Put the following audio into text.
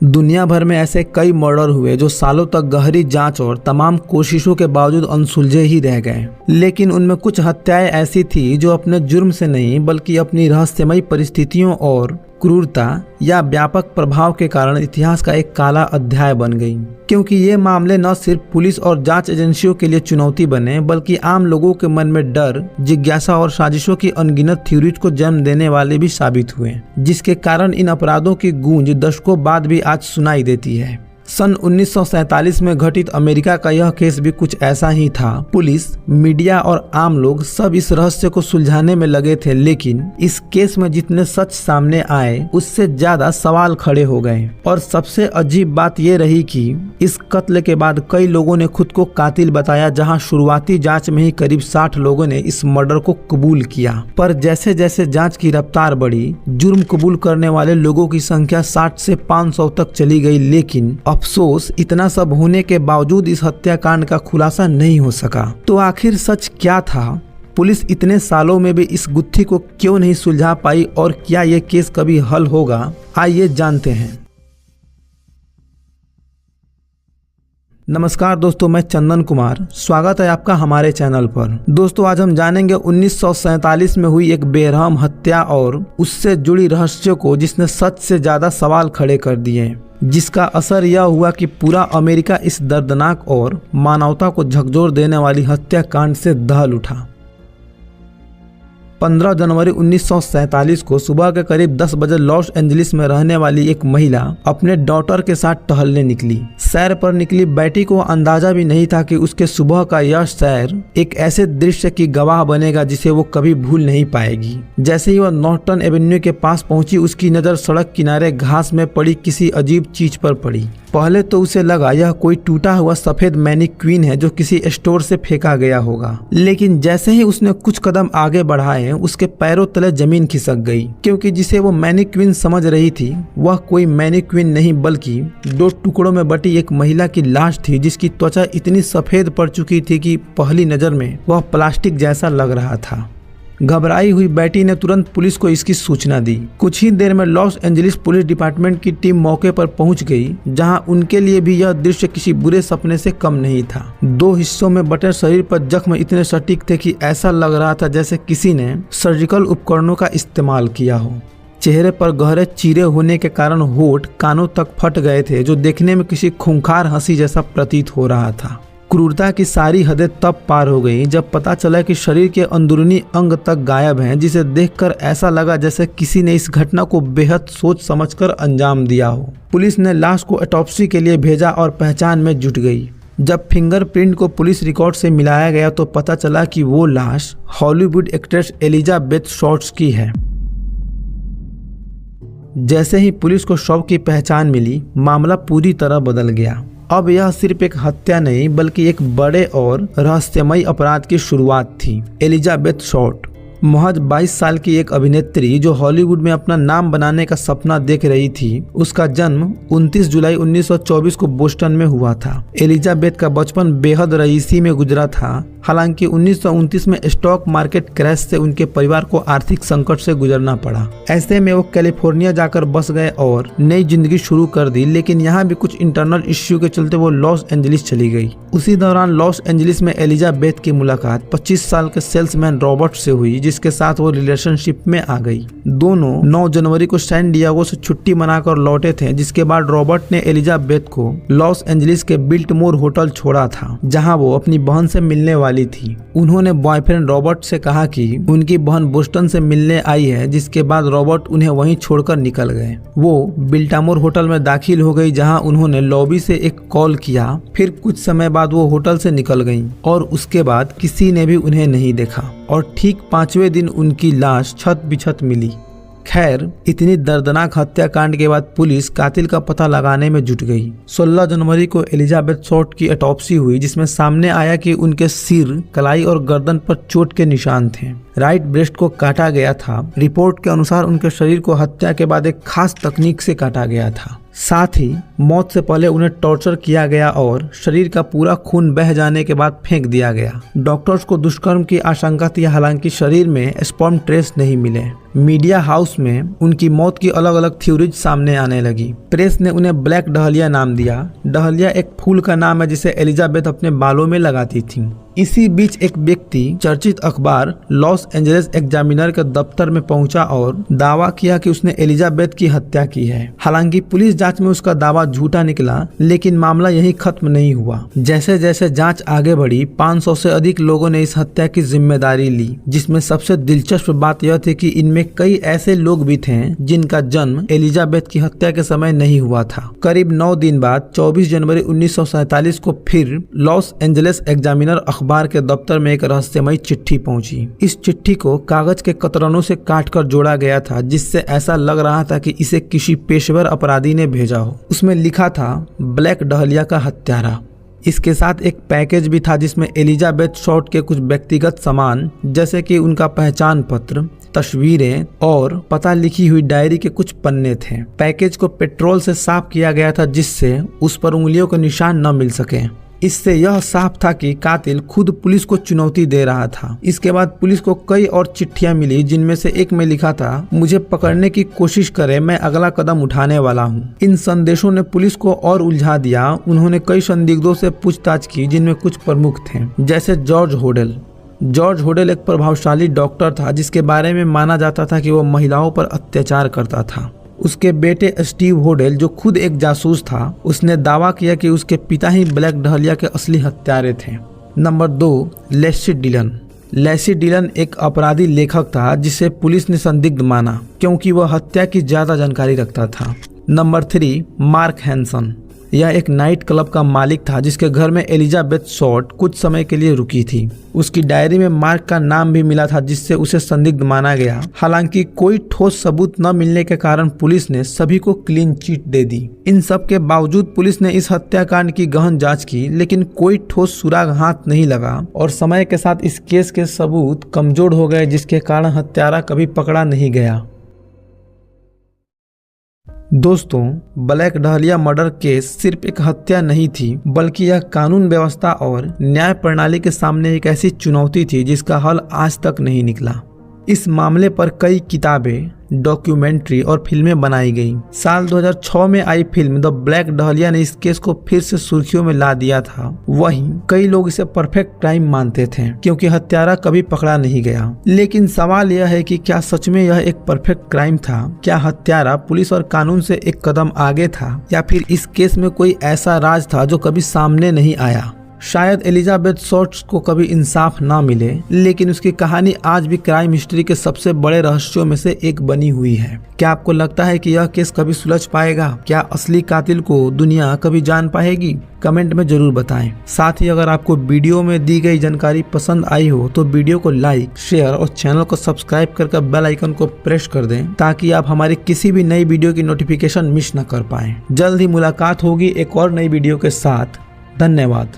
दुनिया भर में ऐसे कई मर्डर हुए जो सालों तक गहरी जांच और तमाम कोशिशों के बावजूद अनसुलझे ही रह गए। लेकिन उनमें कुछ हत्याएं ऐसी थी जो अपने जुर्म से नहीं बल्कि अपनी रहस्यमयी परिस्थितियों और क्रूरता या व्यापक प्रभाव के कारण इतिहास का एक काला अध्याय बन गई। क्योंकि ये मामले न सिर्फ पुलिस और जांच एजेंसियों के लिए चुनौती बने बल्कि आम लोगों के मन में डर, जिज्ञासा और साजिशों की अनगिनत थ्योरीज को जन्म देने वाले भी साबित हुए, जिसके कारण इन अपराधों की गूंज दशकों बाद भी आज सुनाई देती है। सन 1947 में घटित अमेरिका का यह केस भी कुछ ऐसा ही था। पुलिस, मीडिया और आम लोग सब इस रहस्य को सुलझाने में लगे थे, लेकिन इस केस में जितने सच सामने आए उससे ज्यादा सवाल खड़े हो गए। और सबसे अजीब बात यह रही कि इस कत्ल के बाद कई लोगों ने खुद को कातिल बताया, जहां शुरुआती जांच में ही करीब 60 लोगों ने इस मर्डर को कबूल किया। पर जैसे जैसे जांच की रफ्तार बढ़ी, जुर्म कबूल करने वाले लोगों की संख्या 60 से 500 तक चली गई। लेकिन अफसोस, इतना सब होने के बावजूद इस हत्याकांड का खुलासा नहीं हो सका। तो आखिर सच क्या था? पुलिस इतने सालों में भी इस गुत्थी को क्यों नहीं सुलझा पाई और क्या ये केस कभी हल होगा? आइए जानते हैं। नमस्कार दोस्तों, मैं चंदन कुमार, स्वागत है आपका हमारे चैनल पर। दोस्तों, आज हम जानेंगे 1947 में हुई एक बेरहम हत्या और उससे जुड़ी रहस्यों को, जिसने सच से ज्यादा सवाल खड़े कर दिए, जिसका असर यह हुआ कि पूरा अमेरिका इस दर्दनाक और मानवता को झकझोर देने वाली हत्याकांड से दहल उठा। 15 जनवरी 1947 को सुबह के करीब 10 बजे लॉस एंजलिस में रहने वाली एक महिला अपने डॉटर के साथ टहलने निकली। सैर पर निकली बेटी को अंदाजा भी नहीं था कि उसके सुबह का यह सैर एक ऐसे दृश्य की गवाह बनेगा जिसे वो कभी भूल नहीं पाएगी। जैसे ही वह नॉर्टन एवेन्यू के पास पहुंची, उसकी नजर सड़क किनारे घास में पड़ी किसी अजीब चीज पर पड़ी। पहले तो उसे लगा यह कोई टूटा हुआ सफेद मैनीक्वीन है जो किसी स्टोर से फेंका गया होगा। लेकिन जैसे ही उसने कुछ कदम आगे बढ़ाए, उसके पैरों तले जमीन खिसक गई, क्योंकि जिसे वो मैनीक्वीन समझ रही थी वह कोई मैनीक्वीन नहीं बल्कि 2 टुकड़ों में बटी एक महिला की लाश थी, जिसकी त्वचा इतनी सफेद पड़ चुकी थी कि पहली नजर में वह प्लास्टिक जैसा लग रहा था। घबराई हुई बेटी ने तुरंत पुलिस को इसकी सूचना दी। कुछ ही देर में लॉस एंजलिस पुलिस डिपार्टमेंट की टीम मौके पर पहुंच गई, जहां उनके लिए भी यह दृश्य किसी बुरे सपने से कम नहीं था। 2 हिस्सों में बटे शरीर पर जख्म इतने सटीक थे कि ऐसा लग रहा था जैसे किसी ने सर्जिकल उपकरणों का इस्तेमाल किया हो। चेहरे पर गहरे चीरे होने के कारण होठ कानों तक फट गए थे, जो देखने में किसी खूंखार हंसी जैसा प्रतीत हो रहा था। क्रूरता की सारी हदें तब पार हो गई जब पता चला कि शरीर के अंदरूनी अंग तक गायब हैं, जिसे देखकर ऐसा लगा जैसे किसी ने इस घटना को बेहद सोच समझकर अंजाम दिया हो। पुलिस ने लाश को ऑटोप्सी के लिए भेजा और पहचान में जुट गई। जब फिंगरप्रिंट को पुलिस रिकॉर्ड से मिलाया गया तो पता चला कि वो लाश हॉलीवुड एक्ट्रेस एलिजाबेथ शॉर्ट्स की है। जैसे ही पुलिस को शव की पहचान मिली, मामला पूरी तरह बदल गया। अब यह सिर्फ एक हत्या नहीं बल्कि एक बड़े और रहस्यमयी अपराध की शुरुआत थी। एलिजाबेथ शॉर्ट महज 22 साल की एक अभिनेत्री जो हॉलीवुड में अपना नाम बनाने का सपना देख रही थी। उसका जन्म 29 जुलाई 1924 को बोस्टन में हुआ था। एलिजाबेथ का बचपन बेहद रईसी में गुजरा था। हालांकि 1929 में स्टॉक मार्केट क्रैश से उनके परिवार को आर्थिक संकट से गुजरना पड़ा। ऐसे में वो कैलिफोर्निया जाकर बस गए और नई जिंदगी शुरू कर दी। लेकिन यहाँ भी कुछ इंटरनल इश्यू के चलते वो लॉस एंजलिस चली गई। उसी दौरान लॉस एंजलिस में एलिजाबेथ की मुलाकात 25 साल के सेल्समैन रॉबर्ट से हुई, जिसके साथ वो रिलेशनशिप में आ गई। दोनों 9 जनवरी को सैन डिएगो से छुट्टी मनाकर लौटे थे, जिसके बाद रॉबर्ट ने एलिजाबेथ को लॉस एंजलिस के बिल्टमोर होटल छोड़ा था, जहां वो अपनी बहन से मिलने वाली थी। उन्होंने बॉयफ्रेंड रॉबर्ट से कहा कि उनकी बहन बोस्टन से मिलने आई है, जिसके बाद रॉबर्ट उन्हें वहीं छोड़कर निकल गए। वो बिल्टामोर होटल में दाखिल हो गई, जहां उन्होंने लॉबी से एक कॉल किया। फिर कुछ समय बाद वो होटल से निकल गईं और उसके बाद किसी ने भी उन्हें नहीं देखा और ठीक 5वें दिन उनकी लाश छत बिछत मिली। खैर, इतनी दर्दनाक हत्याकांड के बाद पुलिस कातिल का पता लगाने में जुट गई। 16 जनवरी को एलिजाबेथ शॉर्ट की ऑटोप्सी हुई, जिसमें सामने आया कि उनके सिर, कलाई और गर्दन पर चोट के निशान थे। राइट ब्रेस्ट को काटा गया था। रिपोर्ट के अनुसार उनके शरीर को हत्या के बाद एक खास तकनीक से काटा गया था। साथ ही मौत से पहले उन्हें टॉर्चर किया गया और शरीर का पूरा खून बह जाने के बाद फेंक दिया गया। डॉक्टर्स को दुष्कर्म की आशंका थी, हालांकि शरीर में स्पर्म ट्रेस नहीं मिले। मीडिया हाउस में उनकी मौत की अलग अलग थ्योरीज सामने आने लगी। प्रेस ने उन्हें ब्लैक डहलिया नाम दिया। डहलिया एक फूल का नाम है जिसे एलिजाबेथ अपने बालों में लगाती थी। इसी बीच एक व्यक्ति चर्चित अखबार लॉस एंजलिस एग्जामिनर के दफ्तर में पहुंचा और दावा किया कि उसने एलिजाबेथ की हत्या की है। हालांकि पुलिस जांच में उसका दावा झूठा निकला, लेकिन मामला यहीं खत्म नहीं हुआ। जैसे जैसे जांच आगे बढ़ी, 500 से अधिक लोगों ने इस हत्या की जिम्मेदारी ली, जिसमें सबसे दिलचस्प बात यह थी कि इनमें कई ऐसे लोग भी थे जिनका जन्म एलिजाबेथ की हत्या के समय नहीं हुआ था। करीब 9 दिन बाद 24 जनवरी 1947 को फिर लॉस एंजलिस एग्जामिनर अखबार के दफ्तर में एक रहस्यमयी चिट्ठी पहुंची। इस चिट्ठी को कागज के कतरनों से काटकर जोड़ा गया था, जिससे ऐसा लग रहा था कि इसे किसी पेशेवर अपराधी ने भेजा हो। उसमें लिखा था ब्लैक डहलिया का हत्यारा। इसके साथ एक पैकेज भी था जिसमें एलिजाबेथ शॉर्ट के कुछ व्यक्तिगत सामान जैसे कि उनका पहचान पत्र, तस्वीरें और पता लिखी हुई डायरी के कुछ पन्ने थे। पैकेज को पेट्रोल से साफ किया गया था जिससे उस पर उंगलियों के निशान न मिल सके। इससे यह साफ था कि कातिल खुद पुलिस को चुनौती दे रहा था। इसके बाद पुलिस को कई और चिट्ठियां मिली, जिनमें से एक में लिखा था, मुझे पकड़ने की कोशिश करे, मैं अगला कदम उठाने वाला हूं। इन संदेशों ने पुलिस को और उलझा दिया। उन्होंने कई संदिग्धों से पूछताछ की, जिनमें कुछ प्रमुख थे, जैसे जॉर्ज होडेल। जॉर्ज होडेल एक प्रभावशाली डॉक्टर था जिसके बारे में माना जाता था कि वो महिलाओं पर अत्याचार करता था। उसके बेटे स्टीव होडेल, जो खुद एक जासूस था, उसने दावा किया कि उसके पिता ही ब्लैक डहलिया के असली हत्यारे थे। Number 2, Lacey Dillon. Lacey Dillon एक अपराधी लेखक था जिसे पुलिस ने संदिग्ध माना क्योंकि वह हत्या की ज्यादा जानकारी रखता था। Number 3, Mark Hansen. यह एक नाइट क्लब का मालिक था जिसके घर में एलिजाबेथ शॉर्ट कुछ समय के लिए रुकी थी। उसकी डायरी में मार्क का नाम भी मिला था, जिससे उसे संदिग्ध माना गया। हालांकि कोई ठोस सबूत न मिलने के कारण पुलिस ने सभी को क्लीन चिट दे दी। इन सब के बावजूद पुलिस ने इस हत्याकांड की गहन जांच की, लेकिन कोई ठोस सुराग हाथ नहीं लगा और समय के साथ इस केस के सबूत कमजोर हो गए, जिसके कारण हत्यारा कभी पकड़ा नहीं गया। दोस्तों, ब्लैक डहलिया मर्डर केस सिर्फ एक हत्या नहीं थी, बल्कि यह कानून व्यवस्था और न्याय प्रणाली के सामने एक ऐसी चुनौती थी जिसका हल आज तक नहीं निकला। इस मामले पर कई किताबें, डॉक्यूमेंट्री और फिल्में बनाई गई। साल 2006 में आई फिल्म द ब्लैक डहलिया ने इस केस को फिर से सुर्खियों में ला दिया था। वहीं कई लोग इसे परफेक्ट क्राइम मानते थे क्योंकि हत्यारा कभी पकड़ा नहीं गया। लेकिन सवाल यह है कि क्या सच में यह एक परफेक्ट क्राइम था? क्या हत्यारा पुलिस और कानून से एक कदम आगे था, या फिर इस केस में कोई ऐसा राज था जो कभी सामने नहीं आया? शायद एलिजाबेथ शॉर्ट को कभी इंसाफ ना मिले, लेकिन उसकी कहानी आज भी क्राइम हिस्ट्री के सबसे बड़े रहस्यों में से एक बनी हुई है। क्या आपको लगता है कि यह केस कभी सुलझ पाएगा? क्या असली कातिल को दुनिया कभी जान पाएगी? कमेंट में जरूर बताएं। साथ ही अगर आपको वीडियो में दी गई जानकारी पसंद आई हो तो वीडियो को लाइक, शेयर और चैनल को सब्सक्राइब करके बेल आइकन को प्रेस कर दें, ताकि आप हमारी किसी भी नई वीडियो की नोटिफिकेशन मिस न कर पाएं। जल्द ही मुलाकात होगी एक और नई वीडियो के साथ। धन्यवाद।